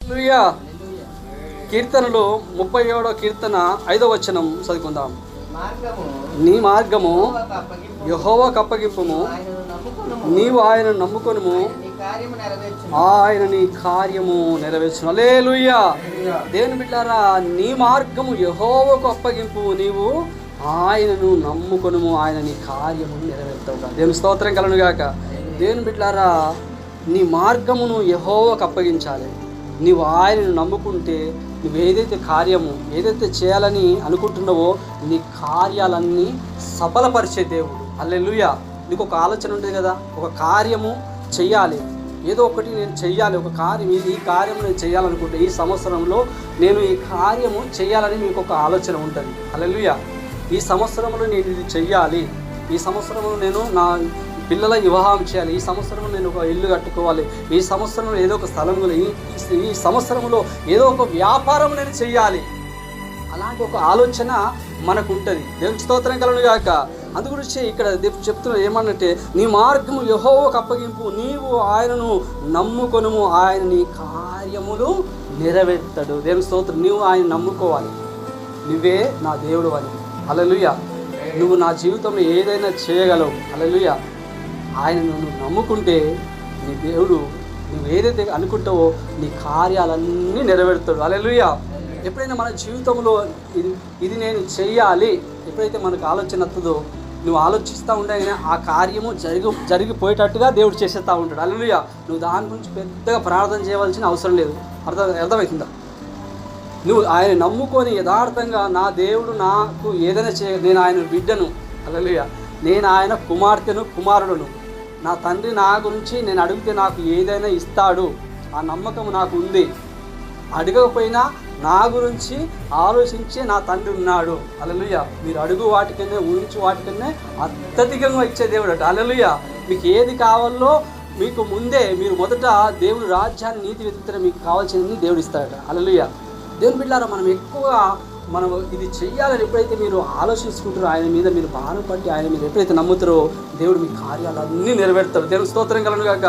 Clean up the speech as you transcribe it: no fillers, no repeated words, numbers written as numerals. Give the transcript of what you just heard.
హల్లెలూయా. కీర్తనలు 37వ కీర్తన 5వ వచనం చదువుకుందాం. నీ మార్గము యెహోవాకు అప్పగింపుము, నీవు ఆయన నమ్ముకొనుము, ఆయన నీ కార్యము నెరవేర్చును. హల్లెలూయా. దేవుని బిడ్డలారా, నీ మార్గము యెహోవాకు అప్పగింపు, నీవు ఆయనను నమ్ముకొనుము, ఆయన నీ కార్యము నెరవేర్చుగా. దేవుని స్తోత్రం కలుగును గాక. దేవుని బిడ్డలారా, నీ మార్గమును యెహోవాకు అప్పగించాలి. నీవు ఆయనను నమ్ముకుంటే నువ్వు ఏదైతే చేయాలని అనుకుంటున్నావో నీ కార్యాలన్నీ సఫలపరిచే దేవుడు. హల్లెలూయా. నీకు ఒక ఆలోచన ఉంటుంది కదా, ఒక కార్యము చెయ్యాలి, ఏదో ఒకటి నేను చెయ్యాలి, ఒక కార్యం, ఈ కార్యం నేను చేయాలనుకుంటే ఈ సంవత్సరంలో నేను ఈ కార్యము చేయాలని మీకు ఒక ఆలోచన ఉంటుంది. హల్లెలూయా. ఈ సంవత్సరంలో నేను ఇది చెయ్యాలి, ఈ సంవత్సరంలో నేను నా పిల్లల వివాహం చేయాలి, ఈ సంవత్సరంలో నేను ఒక ఇల్లు కట్టుకోవాలి, ఈ సంవత్సరంలో ఏదో ఒక స్థలంలో ఈ సంవత్సరంలో ఏదో ఒక వ్యాపారం నేను చెయ్యాలి. అలాంటి ఒక ఆలోచన మనకు ఉంటుంది. దేవుని స్తోత్రం కలుగును గాక. అందు గురించి ఇక్కడ చెప్తున్నా ఏమన్నంటే, నీ మార్గము యెహోవాకు అప్పగింపు, నీవు ఆయనను నమ్ముకొనుము, ఆయన నీ కార్యములు నెరవేర్తాడు. దేవుని స్తోత్రం. నీవు ఆయన నమ్ముకోవాలి, నువ్వే నా దేవుడు అని. హల్లెలూయా. నువ్వు నా జీవితంలో ఏదైనా చేయగలవు. హల్లెలూయా. ఆయనను నువ్వు నమ్ముకుంటే నీ దేవుడు నువ్వు ఏదైతే అనుకుంటావో నీ కార్యాలన్నీ నెరవేరుతాడు. హల్లెలూయా. ఎప్పుడైనా మన జీవితంలో ఇది నేను చెయ్యాలి, ఎప్పుడైతే మనకు ఆలోచన వస్తుందో నువ్వు ఆలోచిస్తూ ఉండగానే ఆ కార్యము జరిగిపోయేటట్టుగా దేవుడు చేసేస్తూ ఉంటాడు. హల్లెలూయా. నువ్వు దాని గురించి పెద్దగా ప్రార్థన చేయవలసిన అవసరం లేదు. అర్థమవుతుందా? నువ్వు ఆయన నమ్ముకొని యథార్థంగా నా దేవుడు నాకు ఏదైనా నేను ఆయన బిడ్డను, హల్లెలూయా, నేను ఆయన కుమారుడును, నా తండ్రి నా గురించి నేను అడిగితే నాకు ఏదైనా ఇస్తాడు, ఆ నమ్మకం నాకు ఉంది. అడగకపోయినా నా గురించి ఆలోచించే నా తండ్రి ఉన్నాడు. హల్లెలూయా. మీరు అడుగు వాటికన్నా ఊహించు వాటికన్నా అత్యధికంగా ఇచ్చే దేవుడు అట. హల్లెలూయా. మీకు ఏది కావాలో మీకు ముందే మీరు మొదట దేవుడు రాజ్యాన్ని నీతి వెతుకుతారో మీకు కావాల్సింది దేవుడు ఇస్తాడట. హల్లెలూయా. దేవుని బిడ్డలారా, మనం ఇది చెయ్యాలని ఎప్పుడైతే మీరు ఆలోచించుకుంటారో, ఆయన మీద మీరు భారం పట్టి ఆయన మీద ఎప్పుడైతే నమ్ముతారో దేవుడు మీ కార్యాలన్నీ నెరవేరుతాడు. దేవుని స్తోత్రం కలుగును గాక.